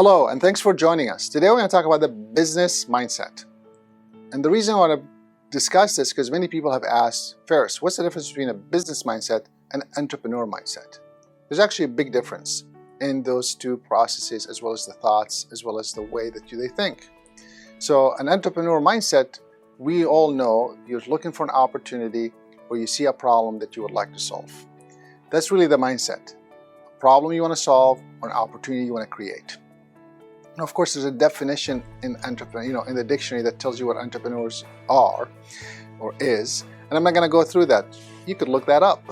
Hello, and thanks for joining us. Today we're going to talk about the business mindset. And the reason I want to discuss this is because many people have asked, Ferris, what's the difference between a business mindset and an entrepreneur mindset? There's actually a big difference in those two processes, as well as the thoughts, as well as the way that they think. So an entrepreneur mindset, we all know you're looking for an opportunity or you see a problem that you would like to solve. That's really the mindset. A problem you want to solve or an opportunity you want to create. Now, of course, there's a definition in in the dictionary that tells you what entrepreneurs are or is, and I'm not going to go through that. You could look that up.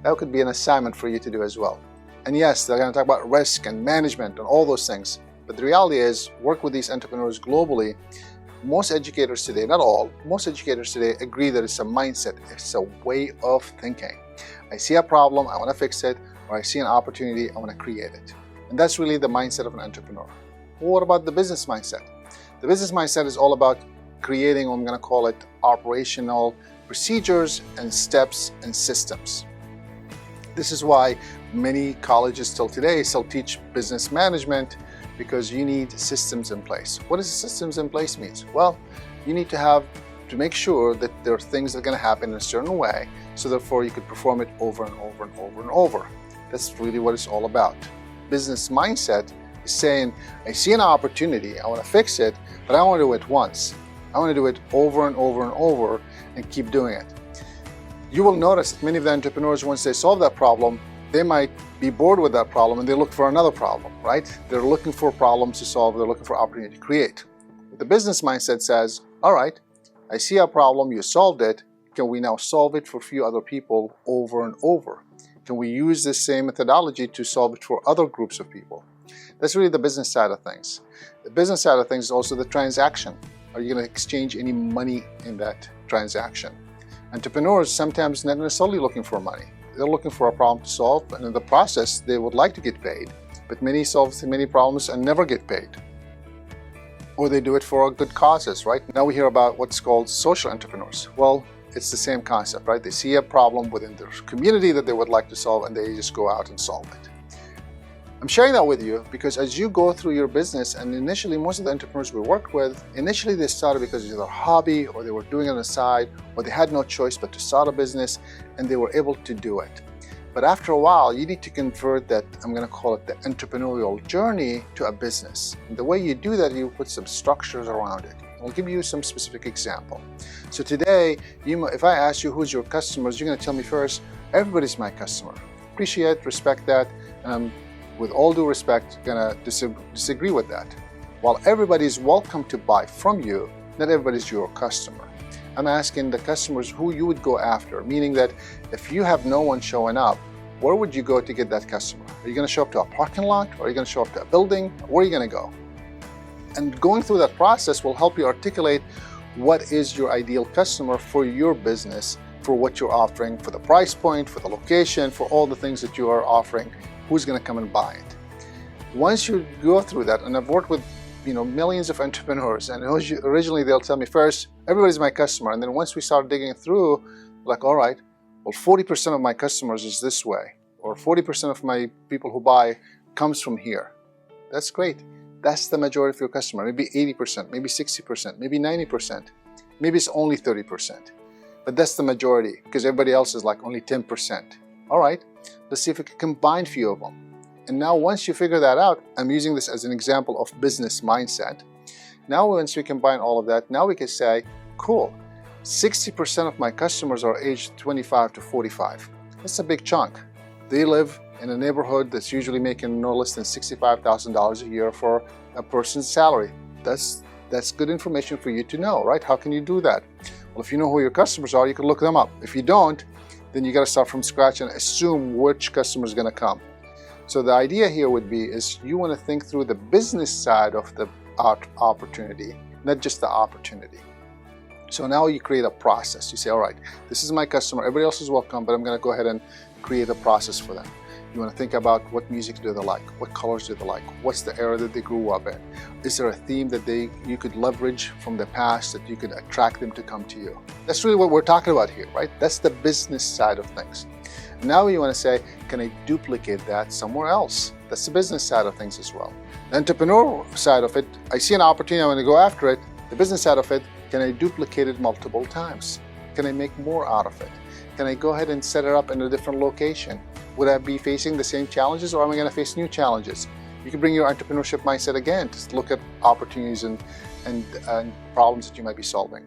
That could be an assignment for you to do as well. And yes, they're going to talk about risk and management and all those things. But the reality is, work with these entrepreneurs globally. Most educators today, not all, most educators today agree that it's a mindset. It's a way of thinking. I see a problem, I want to fix it, or I see an opportunity, I want to create it. And that's really the mindset of an entrepreneur. Well, what about the business mindset? The business mindset is all about creating, I'm going to call it, operational procedures and steps and systems. This is why many colleges still today still teach business management, because you need systems in place. What does systems in place means? Well, you need to make sure that there are things that are going to happen in a certain way, so therefore you could perform it over and over and over and over. That's really what it's all about. Business mindset is saying, I see an opportunity, I want to fix it, but I don't want to do it once. I want to do it over and over and over and keep doing it. You will notice that many of the entrepreneurs, once they solve that problem, they might be bored with that problem and they look for another problem, right? They're looking for problems to solve, they're looking for opportunity to create. But the business mindset says, all right, I see a problem, you solved it, can we now solve it for a few other people over and over? Can we use this same methodology to solve it for other groups of people? That's really the business side of things. The business side of things is also the transaction. Are you going to exchange any money in that transaction? Entrepreneurs sometimes not necessarily looking for money. They're looking for a problem to solve, and in the process, they would like to get paid. But many solve many problems and never get paid. Or they do it for good causes, right? Now we hear about what's called social entrepreneurs. Well, it's the same concept, right? They see a problem within their community that they would like to solve, and they just go out and solve it. I'm sharing that with you because as you go through your business, and initially most of the entrepreneurs we worked with, initially they started because it was their hobby, or they were doing it on the side, or they had no choice but to start a business, and they were able to do it. But after a while, you need to convert that, I'm going to call it the entrepreneurial journey, to a business. And the way you do that, you put some structures around it. I'll give you some specific example. So today, if I ask you who's your customers, you're going to tell me first, everybody's my customer. Appreciate, respect that. With all due respect, gonna disagree with that. While everybody is welcome to buy from you, not everybody's your customer. I'm asking the customers who you would go after, meaning that if you have no one showing up, where would you go to get that customer? Are you gonna show up to a parking lot? Or are you gonna show up to a building? Where are you gonna go? And going through that process will help you articulate what is your ideal customer for your business, for what you're offering, for the price point, for the location, for all the things that you are offering. Who's going to come and buy it? Once you go through that, and I've worked with millions of entrepreneurs, and originally they'll tell me first, everybody's my customer, and then once we start digging through, like, all right, well, 40% of my customers is this way, or 40% of my people who buy comes from here. That's great. That's the majority of your customer. Maybe 80%, maybe 60%, maybe 90%, maybe it's only 30%, but that's the majority because everybody else is like only 10%. All right, let's see if we can combine a few of them. And now once you figure that out, I'm using this as an example of business mindset. Now once we combine all of that, now we can say, cool, 60% of my customers are aged 25 to 45. That's a big chunk. They live in a neighborhood that's usually making no less than $65,000 a year for a person's salary. That's good information for you to know, right? How can you do that? Well, if you know who your customers are, you can look them up. If you don't, then you got to start from scratch and assume which customer is going to come. So the idea here would be is you want to think through the business side of the opportunity, not just the opportunity. So now you create a process. You say, all right, this is my customer. Everybody else is welcome, but I'm going to go ahead and create a process for them. You want to think about what music do they like, what colors do they like, what's the era that they grew up in. Is there a theme that you could leverage from the past that you could attract them to come to you? That's really what we're talking about here, right? That's the business side of things. Now you want to say, can I duplicate that somewhere else? That's the business side of things as well. The entrepreneur side of it, I see an opportunity, I want to go after it. The business side of it, can I duplicate it multiple times? Can I make more out of it? Can I go ahead and set it up in a different location? Would I be facing the same challenges, or am I going to face new challenges? You can bring your entrepreneurship mindset again to look at opportunities and problems that you might be solving.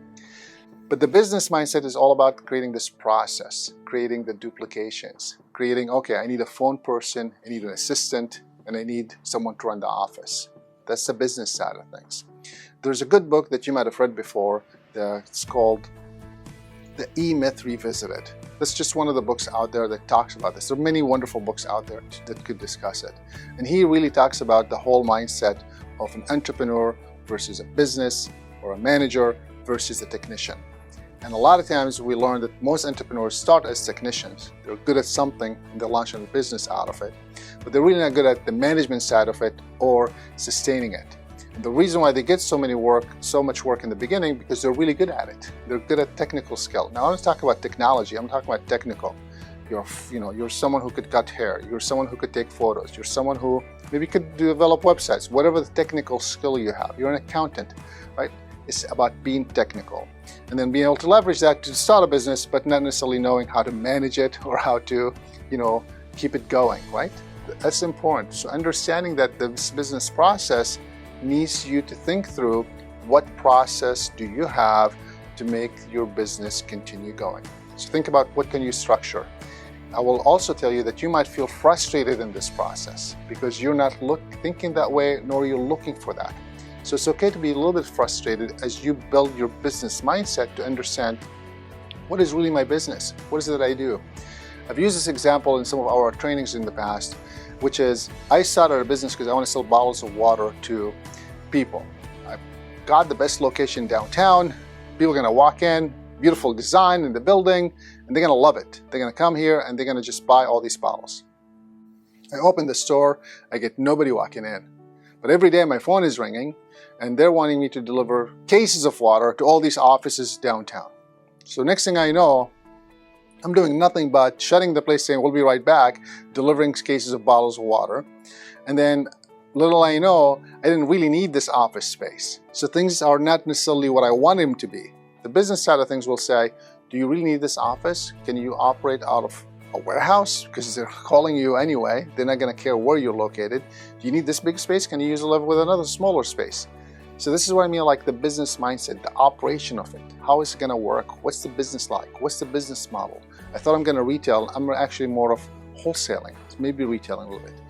But the business mindset is all about creating this process, creating the duplications, creating, okay, I need a phone person, I need an assistant, and I need someone to run the office. That's the business side of things. There's a good book that you might have read before. It's called The E-Myth Revisited. That's just one of the books out there that talks about this. There are many wonderful books out there that could discuss it. And he really talks about the whole mindset of an entrepreneur versus a business, or a manager versus a technician. And a lot of times we learn that most entrepreneurs start as technicians. They're good at something and they launch a business out of it. But they're really not good at the management side of it or sustaining it. And the reason why they get so much work in the beginning, because they're really good at it. They're good at technical skill. Now, I'm not talking about technology, I'm talking about technical. You're someone who could cut hair, you're someone who could take photos, you're someone who maybe could develop websites, whatever the technical skill you have. You're an accountant, right? It's about being technical. And then being able to leverage that to start a business, but not necessarily knowing how to manage it or how to, keep it going, right? That's important. So understanding that this business process needs you to think through, what process do you have to make your business continue going? So think about, what can you structure? I will also tell you that you might feel frustrated in this process because you're not thinking that way, nor you're looking for that. So it's okay to be a little bit frustrated as you build your business mindset to understand, what is really my business? What is it that I do? I've used this example in some of our trainings in the past, which is, I started a business because I want to sell bottles of water to people. I've got the best location downtown. People are going to walk in, beautiful design in the building, and they're going to love it. They're going to come here and they're going to just buy all these bottles. I open the store, I get nobody walking in. But every day my phone is ringing and they're wanting me to deliver cases of water to all these offices downtown. So next thing I know, I'm doing nothing but shutting the place, saying, we'll be right back, delivering cases of bottles of water. And then little I know, I didn't really need this office space. So things are not necessarily what I want them to be. The business side of things will say, do you really need this office? Can you operate out of a warehouse? Because they're calling you anyway. They're not going to care where you're located. Do you need this big space? Can you use it with another smaller space? So this is what I mean, like the business mindset, the operation of it. How is it going to work? What's the business like? What's the business model? I thought I'm going to retail. I'm actually more of wholesaling. It's maybe retailing a little bit,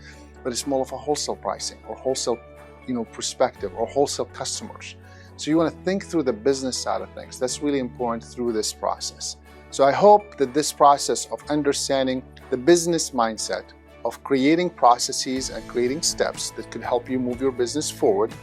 but it's more of a wholesale pricing or wholesale, perspective, or wholesale customers. So you want to think through the business side of things. That's really important through this process. So I hope that this process of understanding the business mindset, of creating processes and creating steps that could help you move your business forward,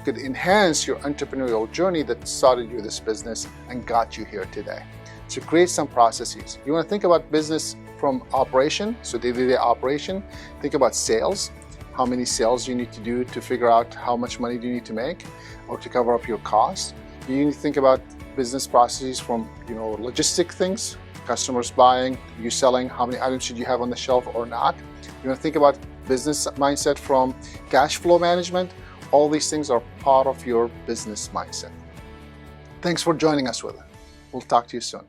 could enhance your entrepreneurial journey that started you this business and got you here today. So create some processes. You want to think about business from operation, so day-to-day operation. Think about sales. How many sales you need to do to figure out how much money do you need to make or to cover up your costs. You need to think about business processes from, logistic things, customers buying, you selling, how many items should you have on the shelf or not. You want to think about business mindset from cash flow management. All these things are part of your business mindset. Thanks for joining us with it. We'll talk to you soon.